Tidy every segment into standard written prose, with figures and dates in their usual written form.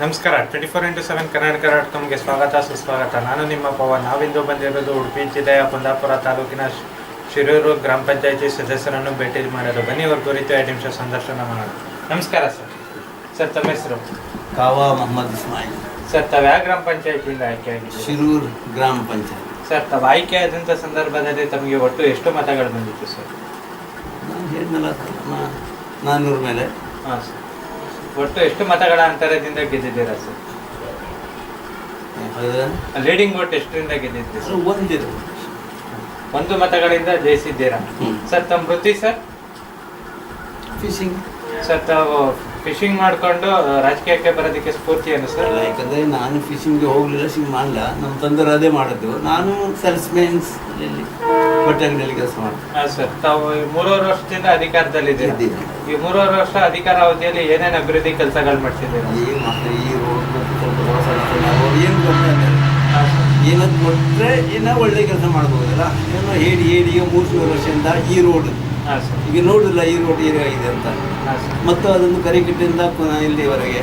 ನಮಸ್ಕಾರ. 24x7 ಕರ್ನಾಟಕ.comಗೆ ಸ್ವಾಗತ ಸುಸ್ವಾಗತ. ನಾನು ನಿಮ್ಮ ಪವನ್. ನಾವಿಂದು ಬಂದಿರೋದು ಉಡುಪಿ ಜಿಲ್ಲೆಯ ಕುಂದಾಪುರ ತಾಲೂಕಿನ ಶಿರೂರು ಗ್ರಾಮ ಪಂಚಾಯತಿ ಸದಸ್ಯರನ್ನು ಭೇಟಿ ಮಾಡೋದು. ಬನ್ನಿ, ಅವ್ರ ಕುರಿತು 5 ನಿಮಿಷ ಸಂದರ್ಶನ ಮಾಡೋಣ. ನಮಸ್ಕಾರ ಸರ್. ಸರ್, ತಮ್ಮ ಹೆಸರು? ಕಾವಾ ಮೊಹಮ್ಮದ್ ಇಸ್ಮಾಯಿಲ್. ಸರ್, ತಾವು ಯಾವ ಗ್ರಾಮ ಪಂಚಾಯತಿಯಿಂದ ಆಯ್ಕೆ ಆಗಿದ್ದೀರಿ? ಶಿರೂರು ಗ್ರಾಮ ಪಂಚಾಯತ್. ಸರ್, ತಾವು ಆಯ್ಕೆ ಆದಂಥ ಸಂದರ್ಭದಲ್ಲಿ ತಮಗೆ ಒಟ್ಟು ಎಷ್ಟು ಮತಗಳು ಬಂದಿತ್ತು ಸರ್? ನಾನು ಹೇಳಿದ್ನಲ್ಲ, 400 ಮೇಲೆ. ಹಾಂ ಸರ್. ಒಟ್ಟು ಎಷ್ಟು ಮತಗಳ ಅಂತರದಿಂದ ಗೆದ್ದಿದ್ದೀರಾ ಸರ್? ಲೀಡಿಂಗ್ ವೋಟ್ ಎಷ್ಟರಿಂದ ಗೆದ್ದಿದ್ದೀರಿ ಸರ್? ಒಂದು ಮತಗಳಿಂದ ಜಯಿಸಿದ್ದೀರಾ. ಸರ್, ತಮ್ಮ ವೃತ್ತಿ ಸರ್? ಫಿಶಿಂಗ್. ಸರ್, ತಾವು ಫಿಶಿಂಗ್ ಮಾಡಿಕೊಂಡು ರಾಜಕೀಯಕ್ಕೆ ಬರೋದಕ್ಕೆ ಸ್ಫೂರ್ತಿ ಏನು ಸರ್? ಯಾಕಂದರೆ ನಾನು ಫಿಶಿಂಗ್ಗೆ ಹೋಗಲಿಲ್ಲ, ಸಿಂಗ್ ಮಾಡಲ್ಲ. ನಮ್ಮ ತಂದೆರು ಅದೇ ಮಾಡೋದು. ನಾನು ಸೇಲ್ಸ್ಮೆನ್ಸ್ ಬಟ್ಟೆ ಅಂಗಡಿಯಲ್ಲಿ ಕೆಲಸ ಮಾಡ್ತೀನಿ. ಹಾಂ ಸರ್. ತಾವು 3 ವರ್ಷದಿಂದ ಅಧಿಕಾರದಲ್ಲಿದ್ದೀರಿ. ಈ 3 ವರ್ಷ ಅಧಿಕಾರ ಅವಧಿಯಲ್ಲಿ ಏನೇನು ಅಭಿವೃದ್ಧಿ ಕೆಲಸಗಳು ಮಾಡ್ತಿದ್ದೀರಾ? ಈ ರೋಡ್ ಮತ್ತು ಸ್ವಲ್ಪ ರೋಡ್ ಏನು ಕಮ್ಮಿ ಏನಂತ ಕೊಟ್ಟರೆ ಏನೋ ಒಳ್ಳೆ ಕೆಲಸ ಮಾಡ್ಬೋದಲ್ಲ. ಏನೋ ಹೇಳಿ 3 ವರ್ಷದಿಂದ ಈ ರೋಡ್ ಈಗ ನೋಡಿಲ್ಲ, ಈ ರೋಡ್ ಏನಾಗಿದೆ ಅಂತ. ಮತ್ತು ಅದೊಂದು ಕರಿಕಿಟ್ಟಿಂದ ಇಲ್ಲಿವರೆಗೆ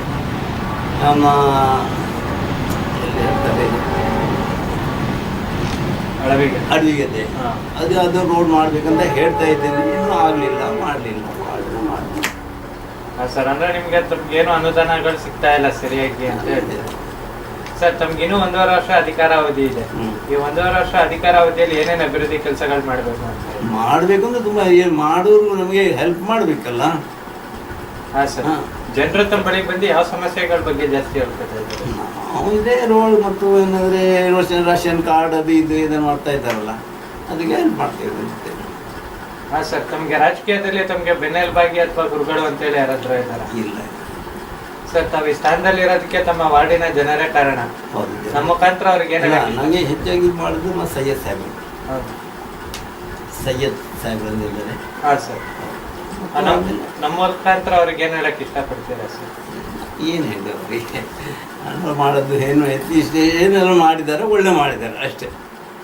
ನಮ್ಮ ಅಡವಿಗೆದೆ ಅದು ರೋಡ್ ಮಾಡ್ಬೇಕಂತ ಹೇಳ್ತಾ ಇದ್ದೀನಿ. ಇನ್ನೂ ಆಗಲಿಲ್ಲ, ಮಾಡಲಿಲ್ಲ. ಸರ್, ಅಂದ್ರೆ ನಿಮ್ಗೆ ಏನು ಅನುದಾನಗಳು ಸಿಗ್ತಾ ಇಲ್ಲ ಸರಿಯಾಗಿ ಅಂತ ಹೇಳ್ತೀರಾ ಸರ್? ತಮ್ಗಿನ್ನೂ 1.5 ವರ್ಷ ಅಧಿಕಾರ ಅವಧಿ ಇದೆ. ಈ 1.5 ವರ್ಷ ಅಧಿಕಾರ ಅವಧಿಯಲ್ಲಿ ಏನೇನು ಅಭಿವೃದ್ಧಿ ಕೆಲಸಗಳು ಮಾಡಬೇಕು ಅಂದ್ರೆ ತುಂಬ ಮಾಡೋರು ನಮಗೆ ಹೆಲ್ಪ್ ಮಾಡಬೇಕಲ್ಲ. ಹಾಂ ಸರ್. ಜನರು ತಮ್ಮ ಬಳಿಗೆ ಬಂದು ಯಾವ ಸಮಸ್ಯೆಗಳ ಬಗ್ಗೆ ಜಾಸ್ತಿ ಹೇಳ್ಕೊತಾ ಇದ್ದಾರೆ? ಅವನದೇ ರೋಡ್ ಮತ್ತು ಏನಂದರೆ ರೇಷನ್ ಕಾರ್ಡ್ ಅದು ಇದು ಇದನ್ನು ಮಾಡ್ತಾ ಇದ್ದಾರಲ್ಲ, ಅದಕ್ಕೆ ಹೆಲ್ಪ್ ಮಾಡ್ತೀವಿ. ಹಾಂ ಸರ್. ತಮಗೆ ರಾಜಕೀಯದಲ್ಲಿ ತಮಗೆ ಬೆನ್ನೆಲುಬಾಗಿ ಅಥವಾ ಗುರುಗಳು ಅಂತೇಳಿ ಯಾರಾದ್ರೂ ಇದ್ದಾರಾ? ಇಲ್ಲ ಸರ್, ತಾವು ಈ ಸ್ಥಾನದಲ್ಲಿ ಇರೋದಕ್ಕೆ ತಮ್ಮ ವಾರ್ಡಿನ ಜನರೇ ಕಾರಣ. ಹೌದು. ನಮ್ಮ ಮುಖಾಂತರ ಅವ್ರಿಗೆ ನನಗೆ ಹೆಚ್ಚಾಗಿ ಮಾಡಿದ್ರು ಮತ್ತು ಸೈಯದ್ ಸಾಹೇಬ್. ಹೌದು, ಸೈಯದ್ ಸಾಹೇಬ್ರು ಅಂದಿದ್ದಾರೆ. ಹಾಂ ಸರ್. ನಮ್ಮ ಮುಖಾಂತರ ಅವ್ರಿಗೆ ಏನು ಹೇಳಕ್ಕೆ ಇಷ್ಟಪಡ್ತೀರಾ ಸರ್? ಏನು ಹೇಳಿ ಅವರಿಗೆ ಮಾಡೋದು ಏನು ಇಷ್ಟೇ ಏನೆಲ್ಲ ಮಾಡಿದ್ದಾರೆ, ಒಳ್ಳೆ ಮಾಡಿದ್ದಾರೆ ಅಷ್ಟೇ.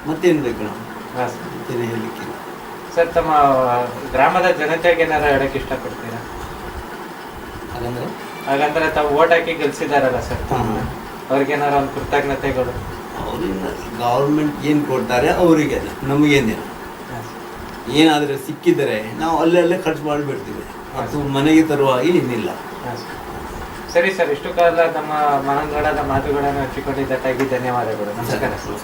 ಮತ್ತೇನು ಬೇಕು ನಾವು? ಹಾಂ ಸರ್. ಮತ್ತೇನು ಹೇಳಲಿಕ್ಕೆ ಸರ್, ತಮ್ಮ ಗ್ರಾಮದ ಜನತೆಗೆ ಏನಾರು ಹೇಳಕ್ಕೆ ಇಷ್ಟಪಡ್ತೀರಾ? ಹಾಗಂದ್ರೆ ತಾವು ಓಟ್ ಹಾಕಿ ಗೆಲ್ಸಿದಾರಲ್ಲ ಸರ್, ಅವ್ರಿಗೇನಾರು ಒಂದು ಕೃತಜ್ಞತೆಗಳು? ಅವರಿಂದ ಗೌರ್ಮೆಂಟ್ ಏನು ಕೊಡ್ತಾರೆ ಅವರಿಗೆ, ನಮಗೇನಿಲ್ಲ. ಏನಾದರೂ ಸಿಕ್ಕಿದರೆ ನಾವು ಅಲ್ಲೆಲ್ಲೇ ಖರ್ಚು ಮಾಡಿಬಿಡ್ತೀವಿ, ಅದು ಮನೆಗೆ ತರುವಾಗಿ ಏನಿಲ್ಲ. ಸರಿ ಸರ್, ಇಷ್ಟು ಕಾಲ ನಮ್ಮ ಮನಂಗಳದ ಮಾತುಗಳನ್ನು ಹಂಚಿಕೊಂಡಿದ್ದಕ್ಕಾಗಿ ಧನ್ಯವಾದಗಳು. ನಮಸ್ಕಾರ ಸರ್.